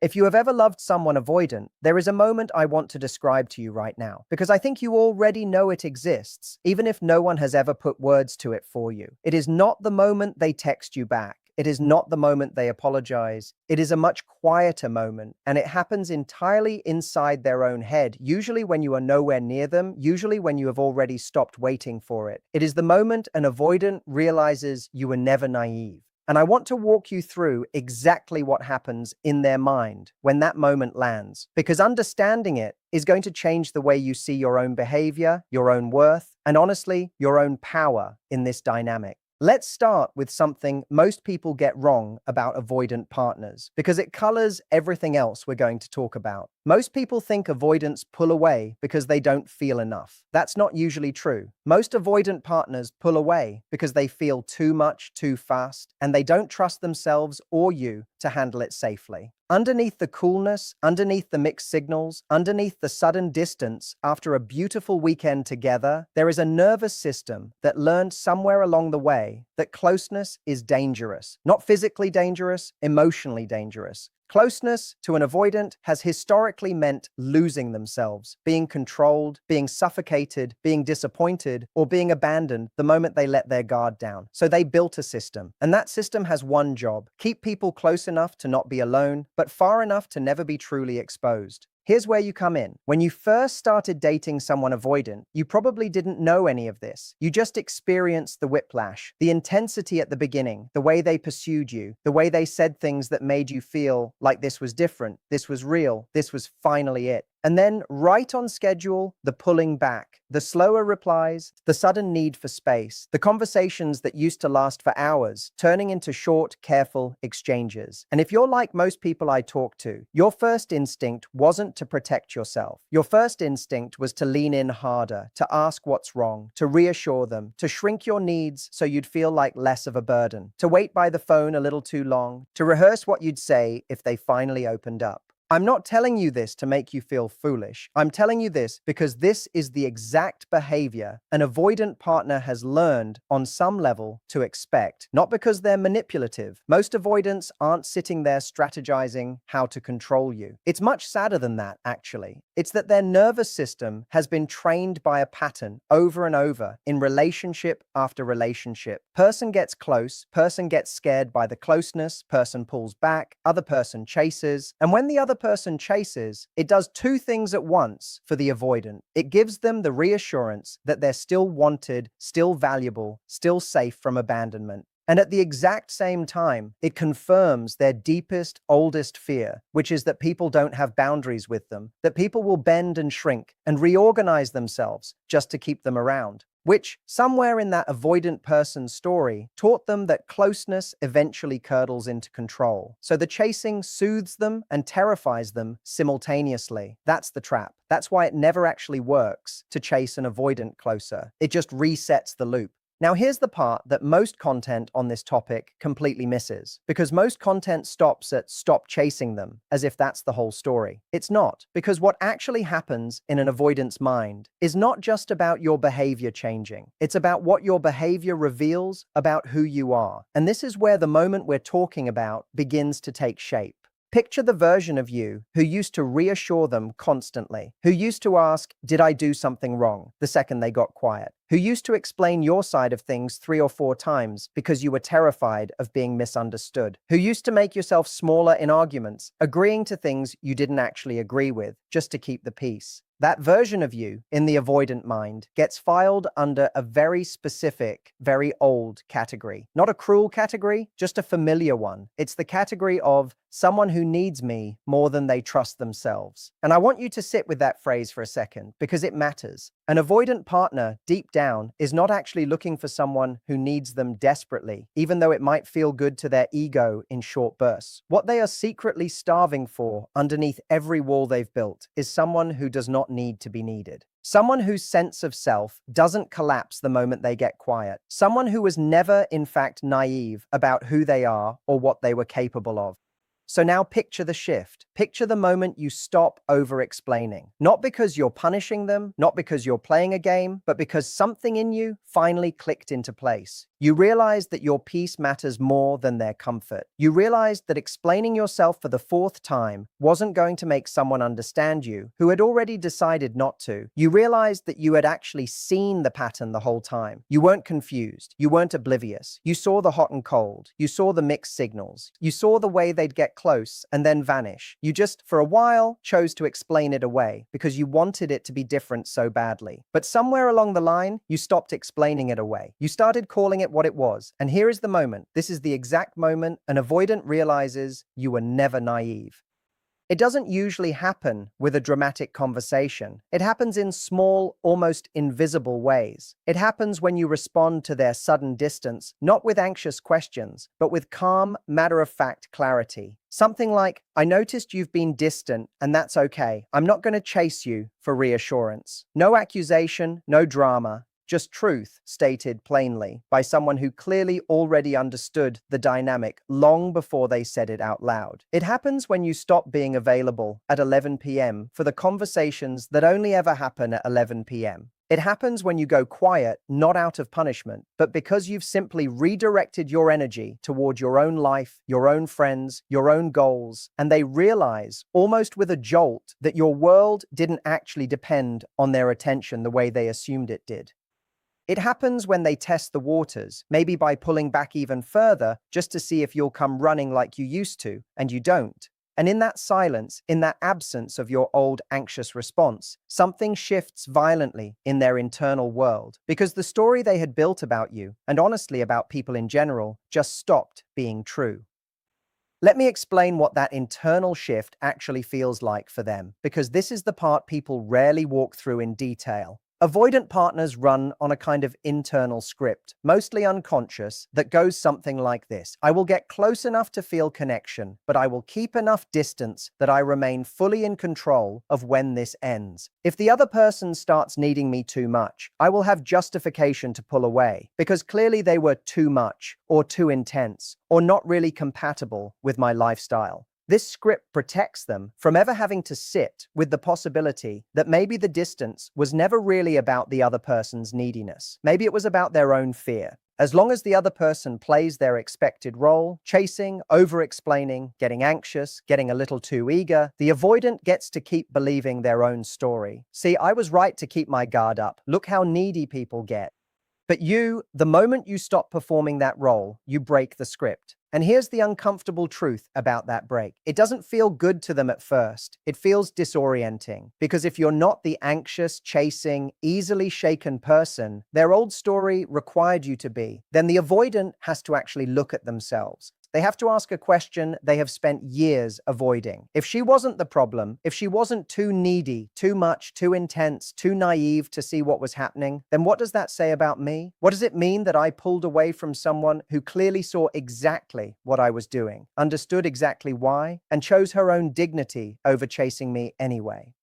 If you have ever loved someone avoidant, there is a moment I want to describe to you right now, because I think you already know it exists, even if no one has ever put words to it for you. It is not the moment they text you back. It is not the moment they apologize. It is a much quieter moment, and it happens entirely inside their own head, usually when you are nowhere near them, usually when you have already stopped waiting for it. It is the moment an avoidant realizes you were never naive. And I want to walk you through exactly what happens in their mind when that moment lands, because understanding it is going to change the way you see your own behavior, your own worth, and honestly, your own power in this dynamic. Let's start with something most people get wrong about avoidant partners, because it colors everything else we're going to talk about. Most people think avoidants pull away because they don't feel enough. That's not usually true. Most avoidant partners pull away because they feel too much too fast, and they don't trust themselves or you to handle it safely. Underneath the coolness, underneath the mixed signals, underneath the sudden distance after a beautiful weekend together, there is a nervous system that learned somewhere along the way that closeness is dangerous. Not physically dangerous, emotionally dangerous. Closeness to an avoidant has historically meant losing themselves, being controlled, being suffocated, being disappointed, or being abandoned the moment they let their guard down. So they built a system, and that system has one job: keep people close enough to not be alone, but far enough to never be truly exposed. Here's where you come in. When you first started dating someone avoidant, you probably didn't know any of this. You just experienced the whiplash, the intensity at the beginning, the way they pursued you, the way they said things that made you feel like this was different, this was real, this was finally it. And then, right on schedule, the pulling back, the slower replies, the sudden need for space, the conversations that used to last for hours, turning into short, careful exchanges. And if you're like most people I talk to, your first instinct wasn't to protect yourself. Your first instinct was to lean in harder, to ask what's wrong, to reassure them, to shrink your needs so you'd feel like less of a burden, to wait by the phone a little too long, to rehearse what you'd say if they finally opened up. I'm not telling you this to make you feel foolish. I'm telling you this because this is the exact behavior an avoidant partner has learned on some level to expect, not because they're manipulative. Most avoidants aren't sitting there strategizing how to control you. It's much sadder than that, actually. It's that their nervous system has been trained by a pattern over and over in relationship after relationship. Person gets close, person gets scared by the closeness, person pulls back, other person chases, and when the other person chases, it does two things at once for the avoidant. It gives them the reassurance that they're still wanted, still valuable, still safe from abandonment. And at the exact same time, it confirms their deepest, oldest fear, which is that people don't have boundaries with them, that people will bend and shrink and reorganize themselves just to keep them around. Which, somewhere in that avoidant person's story, taught them that closeness eventually curdles into control. So the chasing soothes them and terrifies them simultaneously. That's the trap. That's why it never actually works to chase an avoidant closer. It just resets the loop. Now here's the part that most content on this topic completely misses, because most content stops at "stop chasing them," as if that's the whole story. It's not, because what actually happens in an avoidant's mind is not just about your behavior changing. It's about what your behavior reveals about who you are. And this is where the moment we're talking about begins to take shape. Picture the version of you who used to reassure them constantly, who used to ask, "Did I do something wrong?" the second they got quiet, who used to explain your side of things 3 or 4 times because you were terrified of being misunderstood, who used to make yourself smaller in arguments, agreeing to things you didn't actually agree with, just to keep the peace. That version of you, in the avoidant mind, gets filed under a very specific, very old category. Not a cruel category, just a familiar one. It's the category of someone who needs me more than they trust themselves. And I want you to sit with that phrase for a second, because it matters. An avoidant partner, deep down, is not actually looking for someone who needs them desperately, even though it might feel good to their ego in short bursts. What they are secretly starving for, underneath every wall they've built, is someone who does not need to be needed. Someone whose sense of self doesn't collapse the moment they get quiet. Someone who was never, in fact, naive about who they are or what they were capable of. So now picture the shift. Picture the moment you stop over-explaining. Not because you're punishing them, not because you're playing a game, but because something in you finally clicked into place. You realized that your peace matters more than their comfort. You realized that explaining yourself for the fourth time wasn't going to make someone understand you who had already decided not to. You realized that you had actually seen the pattern the whole time. You weren't confused. You weren't oblivious. You saw the hot and cold. You saw the mixed signals. You saw the way they'd get close and then vanish. You just, for a while, chose to explain it away because you wanted it to be different so badly. But somewhere along the line, you stopped explaining it away. You started calling it what it was. And here is the moment. This is the exact moment an avoidant realizes you were never naive. It doesn't usually happen with a dramatic conversation. It happens in small, almost invisible ways. It happens when you respond to their sudden distance, not with anxious questions, but with calm, matter-of-fact clarity. Something like, I noticed you've been distant, and that's okay. I'm not going to chase you for reassurance. No accusation, no drama. Just truth, stated plainly by someone who clearly already understood the dynamic long before they said it out loud. It happens when you stop being available at 11 p.m. for the conversations that only ever happen at 11 p.m. It happens when you go quiet, not out of punishment, but because you've simply redirected your energy toward your own life, your own friends, your own goals, and they realize, almost with a jolt, that your world didn't actually depend on their attention the way they assumed it did. It happens when they test the waters, maybe by pulling back even further just to see if you'll come running like you used to, and you don't. And in that silence, in that absence of your old anxious response, something shifts violently in their internal world, because the story they had built about you, and honestly about people in general, just stopped being true. Let me explain what that internal shift actually feels like for them, because this is the part people rarely walk through in detail. Avoidant partners run on a kind of internal script, mostly unconscious, that goes something like this. I will get close enough to feel connection, but I will keep enough distance that I remain fully in control of when this ends. If the other person starts needing me too much, I will have justification to pull away, because clearly they were too much, or too intense, or not really compatible with my lifestyle. This script protects them from ever having to sit with the possibility that maybe the distance was never really about the other person's neediness. Maybe it was about their own fear. As long as the other person plays their expected role, chasing, over-explaining, getting anxious, getting a little too eager, the avoidant gets to keep believing their own story. See, I was right to keep my guard up. Look how needy people get. But you, the moment you stop performing that role, you break the script. And here's the uncomfortable truth about that break. It doesn't feel good to them at first. It feels disorienting. Because if you're not the anxious, chasing, easily shaken person their old story required you to be, then the avoidant has to actually look at themselves. They have to ask a question they have spent years avoiding. If she wasn't the problem, if she wasn't too needy, too much, too intense, too naive to see what was happening, then what does that say about me? What does it mean that I pulled away from someone who clearly saw exactly what I was doing, understood exactly why, and chose her own dignity over chasing me anyway?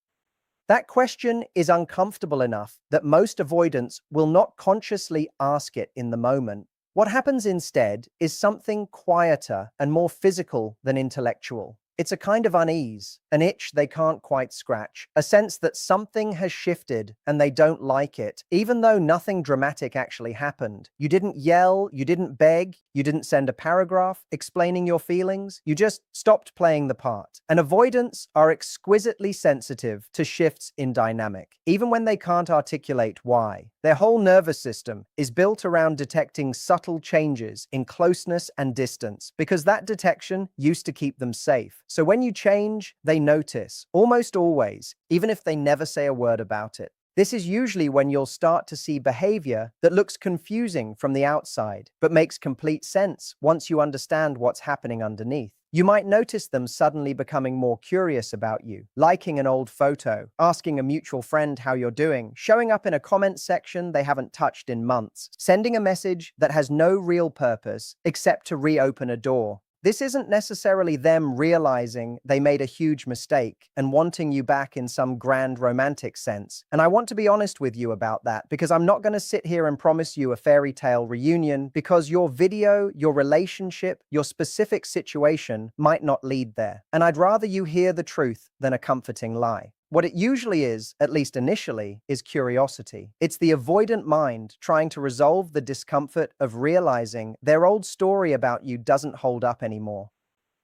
That question is uncomfortable enough that most avoidants will not consciously ask it in the moment. What happens instead is something quieter and more physical than intellectual. It's a kind of unease, an itch they can't quite scratch, a sense that something has shifted and they don't like it, even though nothing dramatic actually happened. You didn't yell, you didn't beg, you didn't send a paragraph explaining your feelings, you just stopped playing the part. And avoidants are exquisitely sensitive to shifts in dynamic, even when they can't articulate why. Their whole nervous system is built around detecting subtle changes in closeness and distance, because that detection used to keep them safe. So when you change, they notice, almost always, even if they never say a word about it. This is usually when you'll start to see behavior that looks confusing from the outside, but makes complete sense once you understand what's happening underneath. You might notice them suddenly becoming more curious about you, liking an old photo, asking a mutual friend how you're doing, showing up in a comment section they haven't touched in months, sending a message that has no real purpose except to reopen a door. This isn't necessarily them realizing they made a huge mistake and wanting you back in some grand romantic sense. And I want to be honest with you about that because I'm not going to sit here and promise you a fairy tale reunion because your video, your relationship, your specific situation might not lead there. And I'd rather you hear the truth than a comforting lie. What it usually is, at least initially, is curiosity. It's the avoidant mind trying to resolve the discomfort of realizing their old story about you doesn't hold up anymore.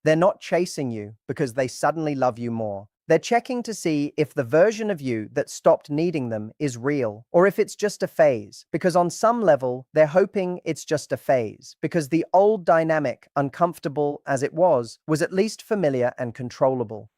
They're not chasing you because they suddenly love you more. They're checking to see if the version of you that stopped needing them is real, or if it's just a phase, because on some level, they're hoping it's just a phase, because the old dynamic, uncomfortable as it was at least familiar and controllable.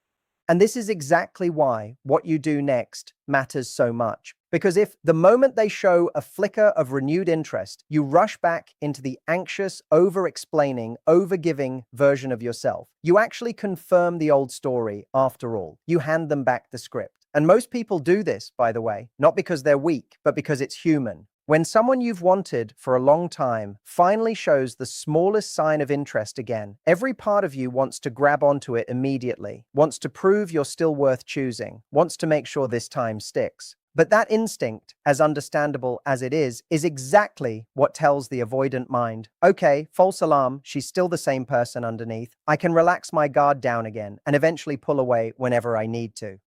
And this is exactly why what you do next matters so much. Because if the moment they show a flicker of renewed interest, you rush back into the anxious, over-explaining, over-giving version of yourself, you actually confirm the old story after all. You hand them back the script. And most people do this, by the way, not because they're weak, but because it's human. When someone you've wanted for a long time finally shows the smallest sign of interest again, every part of you wants to grab onto it immediately, wants to prove you're still worth choosing, wants to make sure this time sticks. But that instinct, as understandable as it is exactly what tells the avoidant mind, okay, false alarm, she's still the same person underneath. I can relax my guard down again and eventually pull away whenever I need to.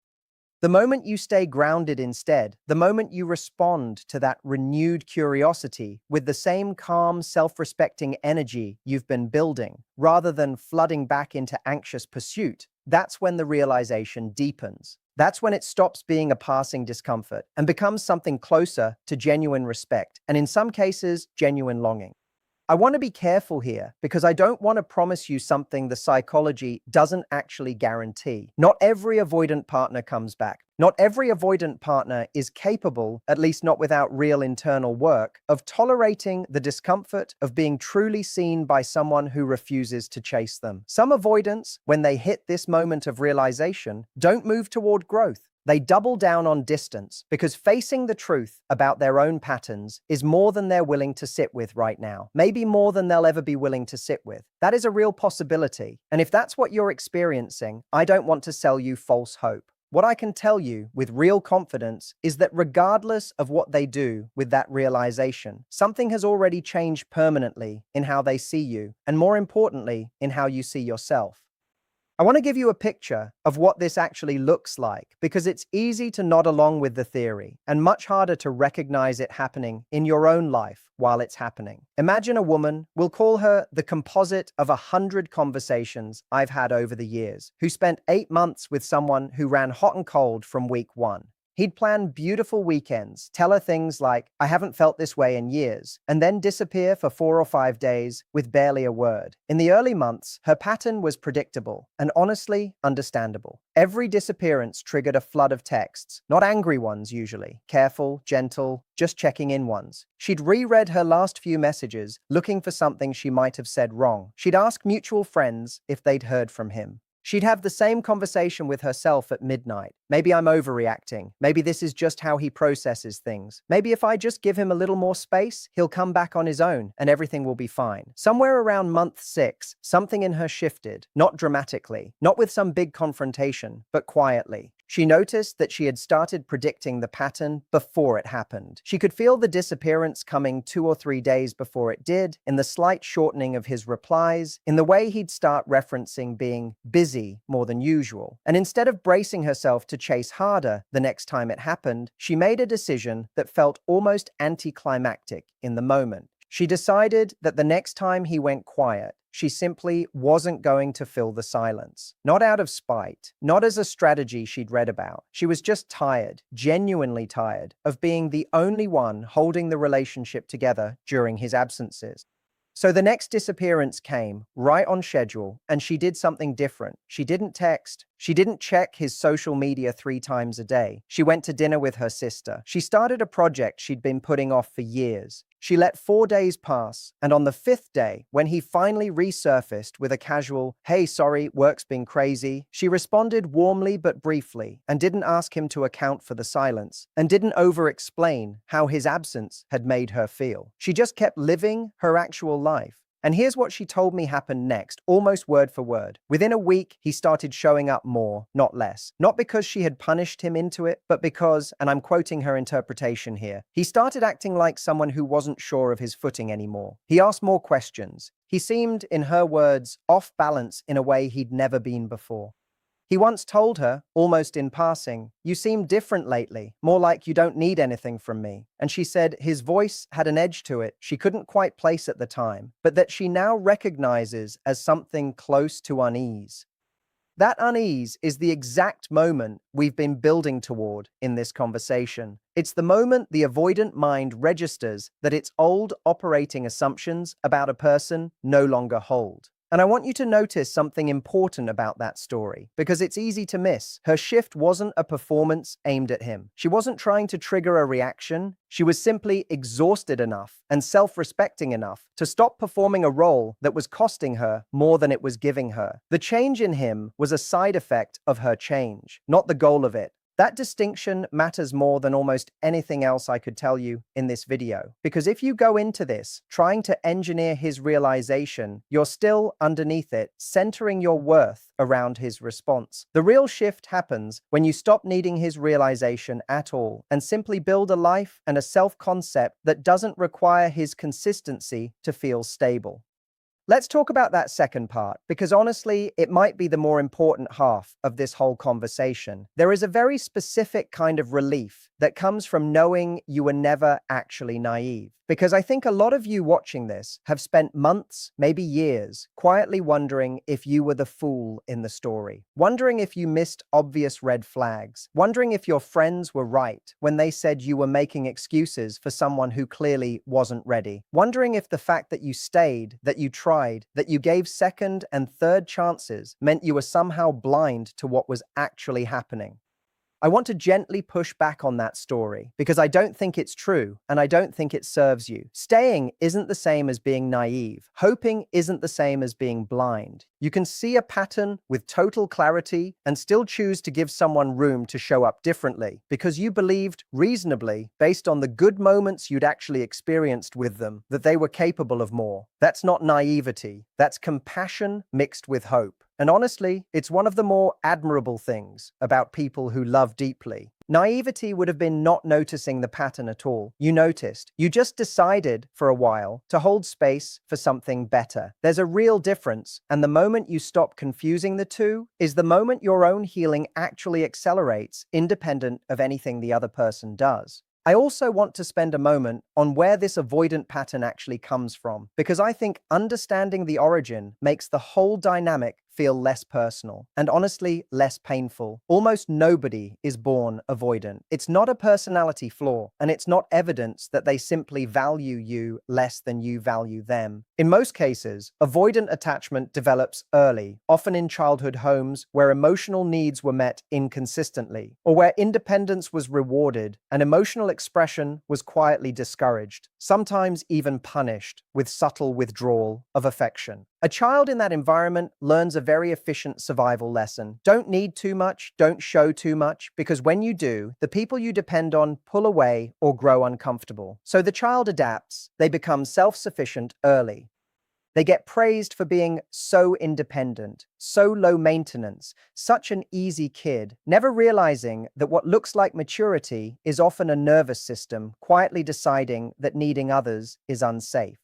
The moment you stay grounded instead, the moment you respond to that renewed curiosity with the same calm, self-respecting energy you've been building, rather than flooding back into anxious pursuit, that's when the realization deepens. That's when it stops being a passing discomfort and becomes something closer to genuine respect, and in some cases, genuine longing. I want to be careful here because I don't want to promise you something the psychology doesn't actually guarantee. Not every avoidant partner comes back. Not every avoidant partner is capable, at least not without real internal work, of tolerating the discomfort of being truly seen by someone who refuses to chase them. Some avoidants, when they hit this moment of realization, don't move toward growth. They double down on distance because facing the truth about their own patterns is more than they're willing to sit with right now. Maybe more than they'll ever be willing to sit with. That is a real possibility. And if that's what you're experiencing, I don't want to sell you false hope. What I can tell you with real confidence is that regardless of what they do with that realization, something has already changed permanently in how they see you, and more importantly, in how you see yourself. I want to give you a picture of what this actually looks like because it's easy to nod along with the theory and much harder to recognize it happening in your own life while it's happening. Imagine a woman, we'll call her the composite of 100 conversations I've had over the years, who spent 8 months with someone who ran hot and cold from week 1. He'd plan beautiful weekends, tell her things like, I haven't felt this way in years, and then disappear for 4 or 5 days with barely a word. In the early months, her pattern was predictable and honestly understandable. Every disappearance triggered a flood of texts, not angry ones usually, careful, gentle, just checking in ones. She'd reread her last few messages, looking for something she might have said wrong. She'd ask mutual friends if they'd heard from him. She'd have the same conversation with herself at midnight. Maybe I'm overreacting. Maybe this is just how he processes things. Maybe if I just give him a little more space, he'll come back on his own and everything will be fine. Somewhere around month 6, something in her shifted, not dramatically, not with some big confrontation, but quietly. She noticed that she had started predicting the pattern before it happened. She could feel the disappearance coming 2 or 3 days before it did, in the slight shortening of his replies, in the way he'd start referencing being busy more than usual. And instead of bracing herself to chase harder the next time it happened, she made a decision that felt almost anticlimactic in the moment. She decided that the next time he went quiet, she simply wasn't going to fill the silence. Not out of spite, not as a strategy she'd read about. She was just tired, genuinely tired, of being the only one holding the relationship together during his absences. So the next disappearance came, right on schedule, and she did something different. She didn't text. She didn't check his social media 3 times a day. She went to dinner with her sister. She started a project she'd been putting off for years. She let 4 days pass, and on the 5th day, when he finally resurfaced with a casual, "Hey, sorry, work's been crazy," she responded warmly but briefly, and didn't ask him to account for the silence, and didn't over-explain how his absence had made her feel. She just kept living her actual life. And here's what she told me happened next, almost word for word. Within a week, he started showing up more, not less. Not because she had punished him into it, but because, and I'm quoting her interpretation here, he started acting like someone who wasn't sure of his footing anymore. He asked more questions. He seemed, in her words, off balance in a way he'd never been before. He once told her, almost in passing, "You seem different lately, more like you don't need anything from me." And she said his voice had an edge to it she couldn't quite place at the time, but that she now recognizes as something close to unease. That unease is the exact moment we've been building toward in this conversation. It's the moment the avoidant mind registers that its old operating assumptions about a person no longer hold. And I want you to notice something important about that story, because it's easy to miss. Her shift wasn't a performance aimed at him. She wasn't trying to trigger a reaction. She was simply exhausted enough and self-respecting enough to stop performing a role that was costing her more than it was giving her. The change in him was a side effect of her change, not the goal of it. That distinction matters more than almost anything else I could tell you in this video. Because if you go into this trying to engineer his realization, you're still underneath it, centering your worth around his response. The real shift happens when you stop needing his realization at all and simply build a life and a self-concept that doesn't require his consistency to feel stable. Let's talk about that second part, because honestly, it might be the more important half of this whole conversation. There is a very specific kind of relief that comes from knowing you were never actually naive. Because I think a lot of you watching this have spent months, maybe years, quietly wondering if you were the fool in the story. Wondering if you missed obvious red flags. Wondering if your friends were right when they said you were making excuses for someone who clearly wasn't ready. Wondering if the fact that you stayed, that you tried, that you gave second and third chances meant you were somehow blind to what was actually happening. I want to gently push back on that story because I don't think it's true and I don't think it serves you. Staying isn't the same as being naive. Hoping isn't the same as being blind. You can see a pattern with total clarity and still choose to give someone room to show up differently because you believed reasonably, based on the good moments you'd actually experienced with them, that they were capable of more. That's not naivety. That's compassion mixed with hope. And honestly, it's one of the more admirable things about people who love deeply. Naivety would have been not noticing the pattern at all. You noticed. You just decided for a while to hold space for something better. There's a real difference, and the moment you stop confusing the two is the moment your own healing actually accelerates, independent of anything the other person does. I also want to spend a moment on where this avoidant pattern actually comes from, because I think understanding the origin makes the whole dynamic feel less personal and honestly less painful. Almost nobody is born avoidant. It's not a personality flaw, and it's not evidence that they simply value you less than you value them. In most cases, avoidant attachment develops early, often in childhood homes where emotional needs were met inconsistently, or where independence was rewarded and emotional expression was quietly discouraged, sometimes even punished with subtle withdrawal of affection. A child in that environment learns a very efficient survival lesson. Don't need too much, don't show too much, because when you do, the people you depend on pull away or grow uncomfortable. So the child adapts, they become self-sufficient early. They get praised for being so independent, so low maintenance, such an easy kid, never realizing that what looks like maturity is often a nervous system quietly deciding that needing others is unsafe.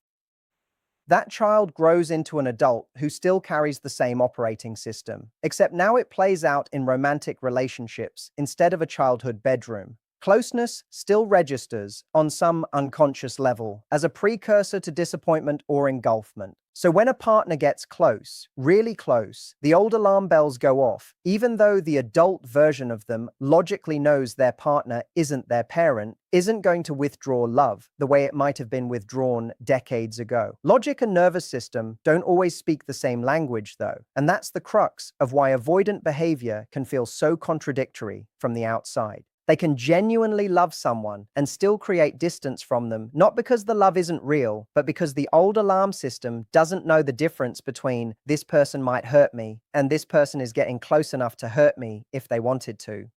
That child grows into an adult who still carries the same operating system, except now it plays out in romantic relationships instead of a childhood bedroom. Closeness still registers on some unconscious level as a precursor to disappointment or engulfment. So when a partner gets close, really close, the old alarm bells go off, even though the adult version of them logically knows their partner isn't their parent, isn't going to withdraw love the way it might have been withdrawn decades ago. Logic and nervous system don't always speak the same language, though, and that's the crux of why avoidant behavior can feel so contradictory from the outside. They can genuinely love someone and still create distance from them, not because the love isn't real, but because the old alarm system doesn't know the difference between this person might hurt me and this person is getting close enough to hurt me if they wanted to.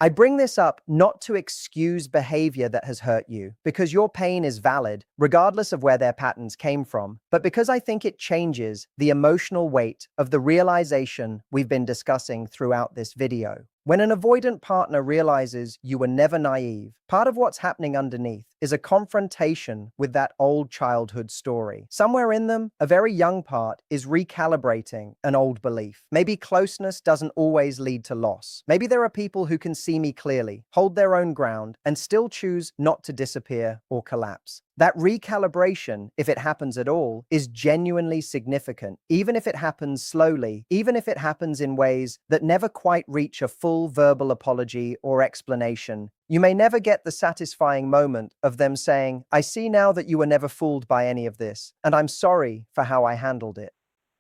I bring this up not to excuse behavior that has hurt you, because your pain is valid, regardless of where their patterns came from, but because I think it changes the emotional weight of the realization we've been discussing throughout this video. When an avoidant partner realizes you were never naive, part of what's happening underneath is a confrontation with that old childhood story. Somewhere in them, a very young part is recalibrating an old belief. Maybe closeness doesn't always lead to loss. Maybe there are people who can see me clearly, hold their own ground, and still choose not to disappear or collapse. That recalibration, if it happens at all, is genuinely significant, even if it happens slowly, even if it happens in ways that never quite reach a full verbal apology or explanation. You may never get the satisfying moment of them saying, "I see now that you were never fooled by any of this, and I'm sorry for how I handled it."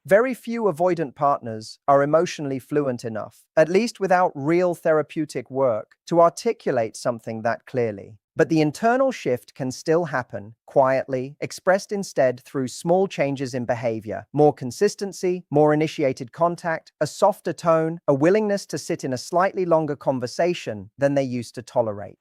Very few avoidant partners are emotionally fluent enough, at least without real therapeutic work, to articulate something that clearly. But the internal shift can still happen, quietly, expressed instead through small changes in behavior, more consistency, more initiated contact, a softer tone, a willingness to sit in a slightly longer conversation than they used to tolerate.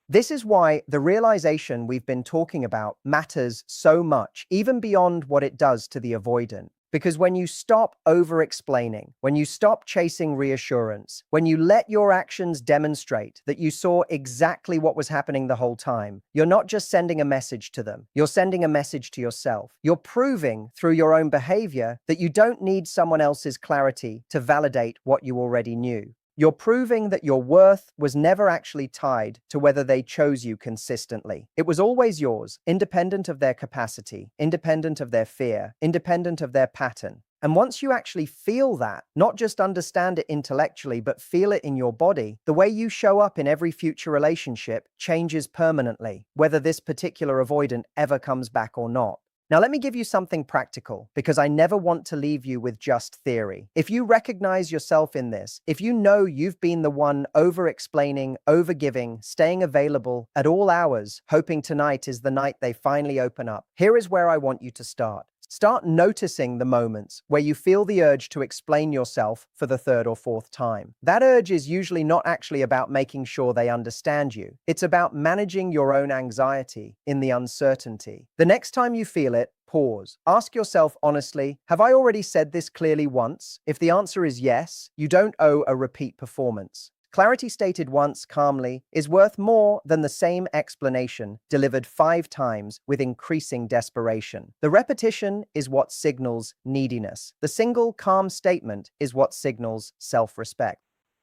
This is why the realization we've been talking about matters so much, even beyond what it does to the avoidant. Because when you stop over-explaining, when you stop chasing reassurance, when you let your actions demonstrate that you saw exactly what was happening the whole time, you're not just sending a message to them, you're sending a message to yourself. You're proving through your own behavior that you don't need someone else's clarity to validate what you already knew. You're proving that your worth was never actually tied to whether they chose you consistently. It was always yours, independent of their capacity, independent of their fear, independent of their pattern. And once you actually feel that, not just understand it intellectually, but feel it in your body, the way you show up in every future relationship changes permanently, whether this particular avoidant ever comes back or not. Now, let me give you something practical, because I never want to leave you with just theory. If you recognize yourself in this, if you know you've been the one over-explaining, over-giving, staying available at all hours, hoping tonight is the night they finally open up, here is where I want you to start. Start noticing the moments where you feel the urge to explain yourself for the third or fourth time. That urge is usually not actually about making sure they understand you. It's about managing your own anxiety in the uncertainty. The next time you feel it, pause. Ask yourself honestly, have I already said this clearly once? If the answer is yes, you don't owe a repeat performance. Clarity stated once calmly is worth more than the same explanation delivered 5 times with increasing desperation. The repetition is what signals neediness. The single calm statement is what signals self-respect.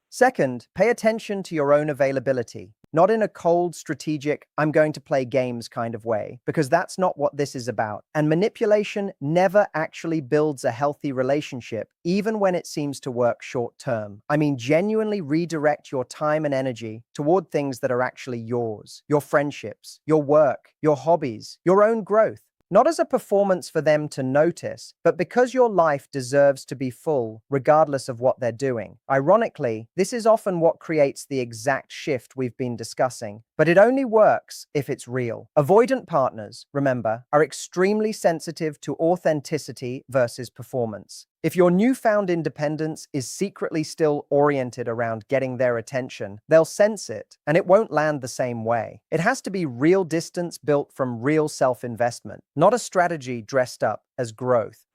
Second, pay attention to your own availability. Not in a cold, strategic, I'm going to play games kind of way, because that's not what this is about. And manipulation never actually builds a healthy relationship, even when it seems to work short term. I mean, genuinely redirect your time and energy toward things that are actually yours, your friendships, your work, your hobbies, your own growth. Not as a performance for them to notice, but because your life deserves to be full, regardless of what they're doing. Ironically, this is often what creates the exact shift we've been discussing, but it only works if it's real. Avoidant partners, remember, are extremely sensitive to authenticity versus performance. If your newfound independence is secretly still oriented around getting their attention, they'll sense it, and it won't land the same way. It has to be real distance built from real self-investment, not a strategy dressed up as growth.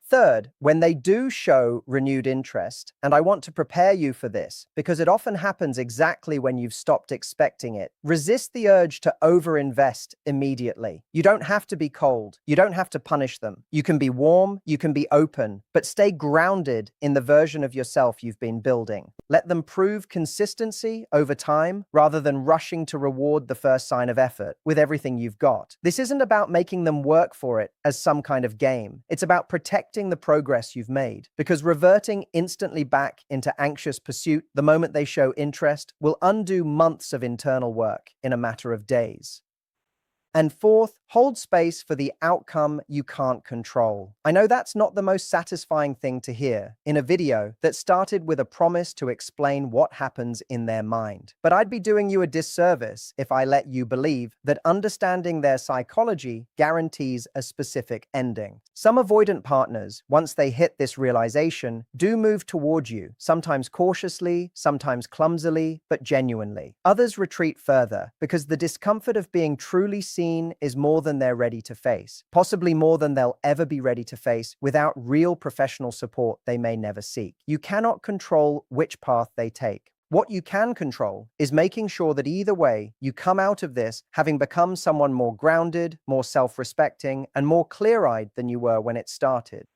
Third, when they do show renewed interest, and I want to prepare you for this, because it often happens exactly when you've stopped expecting it, resist the urge to overinvest immediately. You don't have to be cold. You don't have to punish them. You can be warm, you can be open, but stay grounded in the version of yourself you've been building. Let them prove consistency over time, rather than rushing to reward the first sign of effort with everything you've got. This isn't about making them work for it as some kind of game. It's about protecting the progress you've made, because reverting instantly back into anxious pursuit the moment they show interest will undo months of internal work in a matter of days. And fourth, hold space for the outcome you can't control. I know that's not the most satisfying thing to hear in a video that started with a promise to explain what happens in their mind. But I'd be doing you a disservice if I let you believe that understanding their psychology guarantees a specific ending. Some avoidant partners, once they hit this realization, do move toward you, sometimes cautiously, sometimes clumsily, but genuinely. Others retreat further because the discomfort of being truly seen is more than they're ready to face, possibly more than they'll ever be ready to face without real professional support they may never seek. You cannot control which path they take. What you can control is making sure that either way, you come out of this having become someone more grounded, more self-respecting, and more clear-eyed than you were when it started.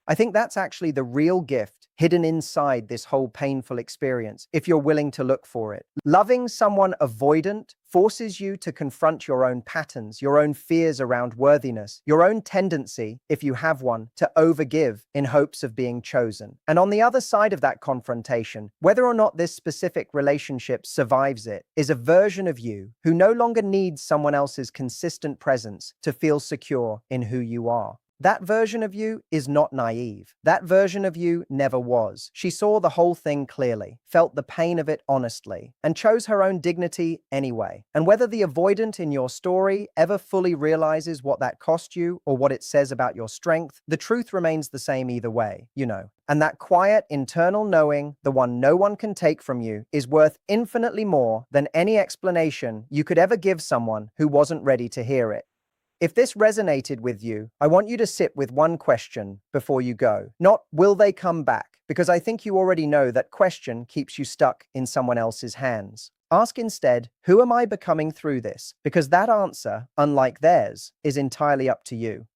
I think that's actually the real gift hidden inside this whole painful experience, if you're willing to look for it. Loving someone avoidant forces you to confront your own patterns, your own fears around worthiness, your own tendency, if you have one, to overgive in hopes of being chosen. And on the other side of that confrontation, whether or not this specific relationship survives it, is a version of you who no longer needs someone else's consistent presence to feel secure in who you are. That version of you is not naive. That version of you never was. She saw the whole thing clearly, felt the pain of it honestly, and chose her own dignity anyway. And whether the avoidant in your story ever fully realizes what that cost you or what it says about your strength, the truth remains the same either way, you know. And that quiet internal knowing, the one no one can take from you, is worth infinitely more than any explanation you could ever give someone who wasn't ready to hear it. If this resonated with you, I want you to sit with one question before you go. Not, will they come back? Because I think you already know that question keeps you stuck in someone else's hands. Ask instead, who am I becoming through this? Because that answer, unlike theirs, is entirely up to you.